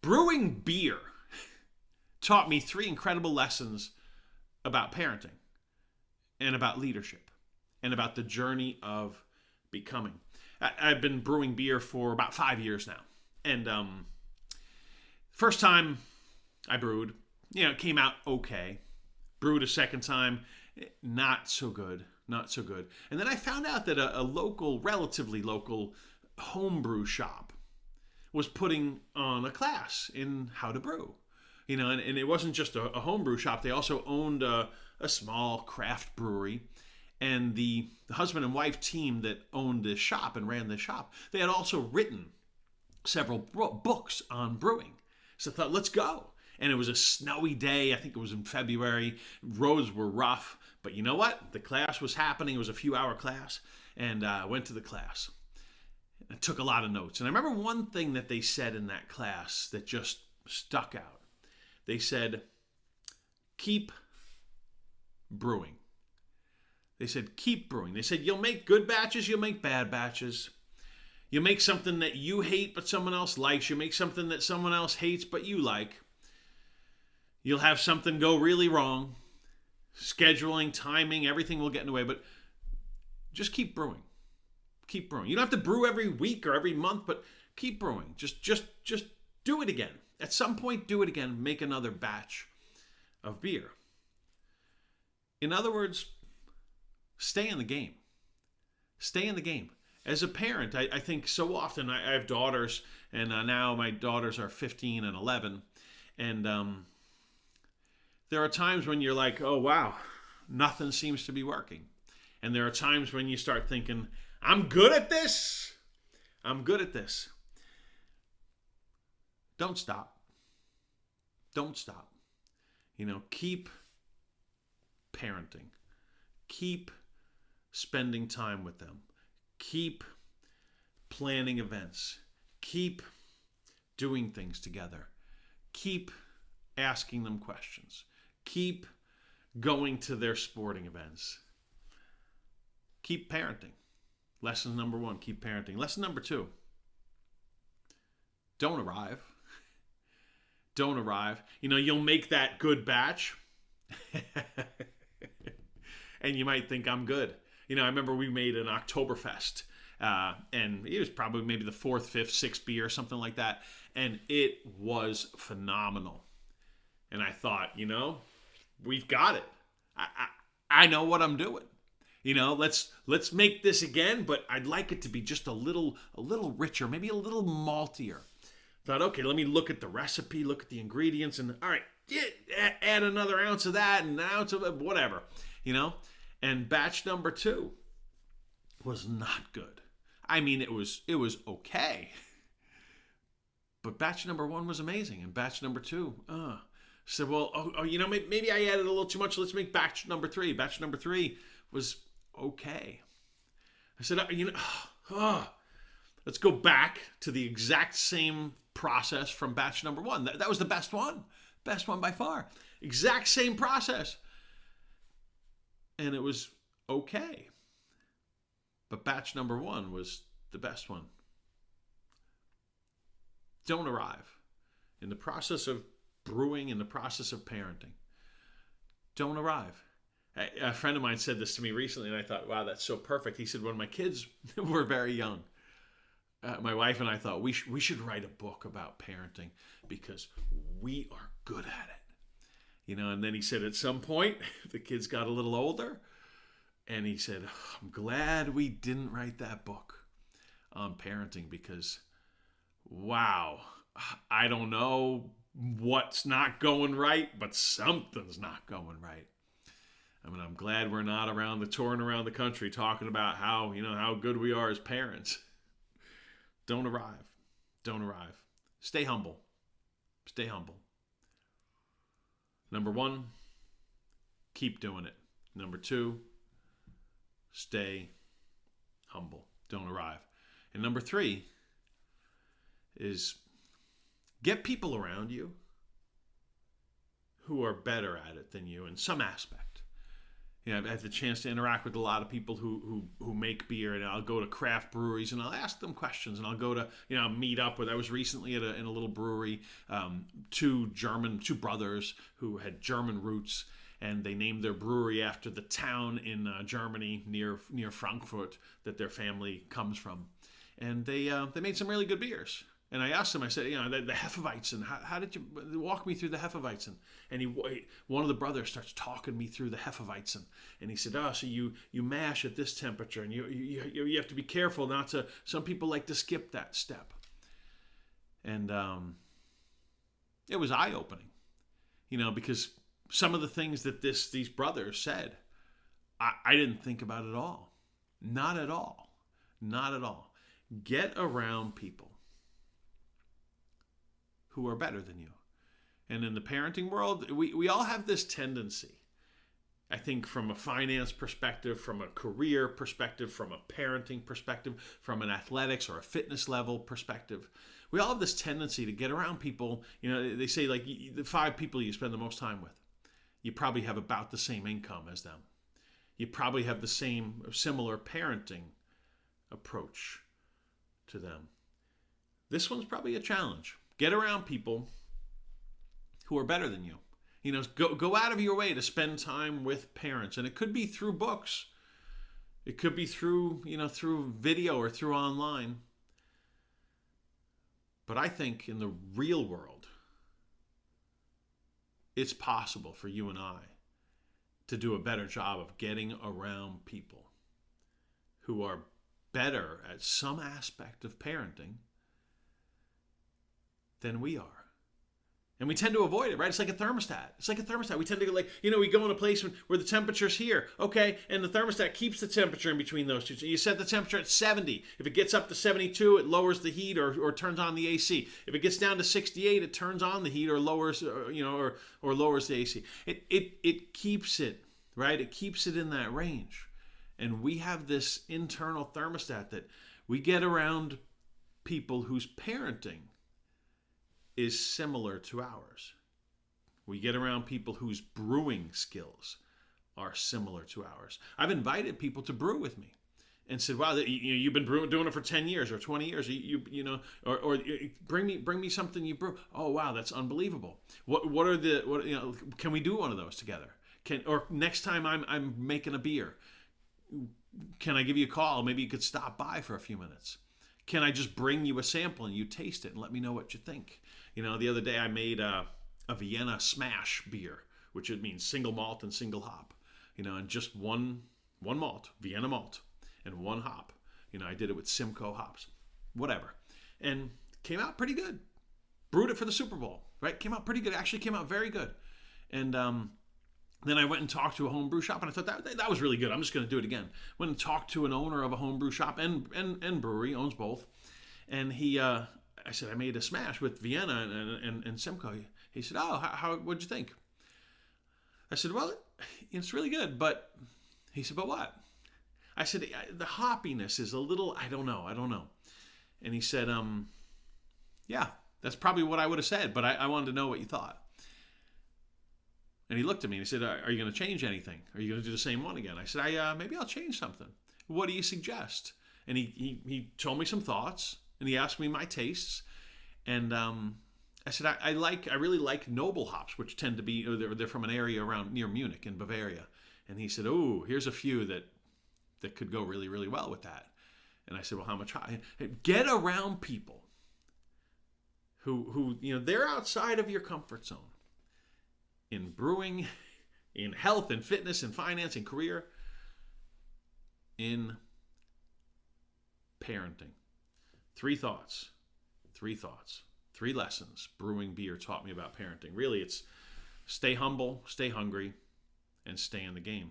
Brewing beer taught me three incredible lessons about parenting and about leadership and about the journey of becoming. I've been brewing beer for about 5 years now. And first time I brewed, it came out okay. Brewed a second time, not so good. And then I found out that a local, relatively local homebrew shop was putting on a class in how to brew. And it wasn't just a homebrew shop. They also owned a small craft brewery. And the husband and wife team that owned this shop and ran this shop, they had also written several books on brewing. So I thought, let's go. And it was a snowy day. I think it was in February. Roads were rough. But you know what? The class was happening. It was a few-hour class. And I went to the class. I took a lot of notes. And I remember one thing that they said in that class that just stuck out. They said, keep brewing. They said, keep brewing. They said, you'll make good batches, you'll make bad batches. You'll make something that you hate but someone else likes. You'll make something that someone else hates but you like. You'll have something go really wrong. Scheduling, timing, everything will get in the way. But just keep brewing. Keep brewing. You don't have to brew every week or every month, but keep brewing. Just do it again. At some point, do it again. Make another batch of beer. In other words, stay in the game. Stay in the game. As a parent, I think so often, I have daughters, and now my daughters are 15 and 11, and there are times when you're like, oh, wow, nothing seems to be working. And there are times when you start thinking, I'm good at this. I'm good at this. Don't stop. Don't stop. Keep parenting. Keep spending time with them. Keep planning events. Keep doing things together. Keep asking them questions. Keep going to their sporting events. Keep parenting. Lesson number 1, keep parenting. Lesson number 2, don't arrive. Don't arrive. You'll make that good batch. And you might think I'm good. I remember we made an Oktoberfest. And it was probably maybe the 4th, 5th, 6th beer, something like that. And it was phenomenal. And I thought, we've got it. I know what I'm doing. Let's make this again, but I'd like it to be just a little richer, maybe a little maltier. Thought, okay, let me look at the recipe, look at the ingredients, and all right, add another ounce of that and an ounce of whatever, And batch number 2 was not good. I mean, it was okay, but batch number 1 was amazing, and batch number 2, said, well, maybe I added a little too much. Let's make batch number 3. Batch number 3 was okay. I said, let's go back to the exact same process from batch number 1. That was the best one by far. Exact same process. And it was okay. But batch number 1 was the best one. Don't arrive. In the process of brewing, in the process of parenting, don't arrive. A friend of mine said this to me recently, and I thought, wow, that's so perfect. He said, when my kids were very young, my wife and I thought we should write a book about parenting because we are good at it. And then he said at some point, the kids got a little older, and he said, I'm glad we didn't write that book on parenting because, wow, I don't know what's not going right, but something's not going right. I'm glad we're not touring around the country talking about how good we are as parents. Don't arrive. Don't arrive. Stay humble. Stay humble. Number 1, keep doing it. Number 2, stay humble. Don't arrive. And number 3 is get people around you who are better at it than you in some aspect. I've had the chance to interact with a lot of people who make beer, and I'll go to craft breweries and I'll ask them questions, and I'll go to meet up with. I was recently in a little brewery, two brothers who had German roots, and they named their brewery after the town in Germany near Frankfurt that their family comes from, and they made some really good beers. And I asked him, I said, the Hefeweizen, how did you walk me through the Hefeweizen? And one of the brothers starts talking me through the Hefeweizen. And he said, so you mash at this temperature, and you have to be careful not to, some people like to skip that step. And it was eye-opening, because some of the things that these brothers said, I didn't think about at all. Not at all. Not at all. Get around people who are better than you. And in the parenting world, we all have this tendency, I think, from a finance perspective, from a career perspective, from a parenting perspective, from an athletics or a fitness level perspective. We all have this tendency to get around people. They say, like, the 5 people you spend the most time with, you probably have about the same income as them. You probably have the similar parenting approach to them. This one's probably a challenge. Get around people who are better than you. Go out of your way to spend time with parents, and it could be through books. It could be through video or through online. But I think in the real world, it's possible for you and I to do a better job of getting around people who are better at some aspect of parenting than we are. And we tend to avoid it, right? It's like a thermostat. We tend to we go in a place where the temperature's here, okay, and the thermostat keeps the temperature in between those two. So you set the temperature at 70. If it gets up to 72, it lowers the heat or turns on the AC. If it gets down to 68, it turns on the heat or lowers, or lowers the AC. It keeps it, right? It keeps it in that range. And we have this internal thermostat that we get around people whose parenting is similar to ours. We get around people whose brewing skills are similar to ours. I've invited people to brew with me and said, wow, you've been doing it for 10 years or 20 years, or bring me something you brew. Oh, wow, that's unbelievable. Can we do one of those together? Or next time I'm making a beer, can I give you a call? Maybe you could stop by for a few minutes. Can I just bring you a sample and you taste it and let me know what you think? The other day I made a Vienna Smash beer, which it means single malt and single hop, and just one malt, Vienna malt, and one hop. I did it with Simcoe hops, whatever, and came out pretty good. Brewed it for the Super Bowl, right? Came out pretty good. Actually came out very good. And then I went and talked to a homebrew shop, and I thought that was really good. I'm just going to do it again. Went and talked to an owner of a homebrew shop and brewery, owns both, and I said, I made a smash with Vienna and Simcoe. He said, what'd you think? I said, well, it's really good, but he said, but what? I said, the hoppiness is a little, I don't know. And he said, yeah, that's probably what I would have said, but I wanted to know what you thought. And he looked at me and he said, are you going to change anything? Are you going to do the same one again? I said, maybe I'll change something. What do you suggest? And he told me some thoughts, and he asked me my tastes. And I said, I really like noble hops, which tend to be, they're from an area near Munich in Bavaria. And he said, oh, here's a few that could go really, really well with that. And I said, well, how much? Get around people who they're outside of your comfort zone. In brewing, in health and fitness and finance and career, in parenting. 3 thoughts, 3 lessons brewing beer taught me about parenting. Really, it's stay humble, stay hungry, and stay in the game.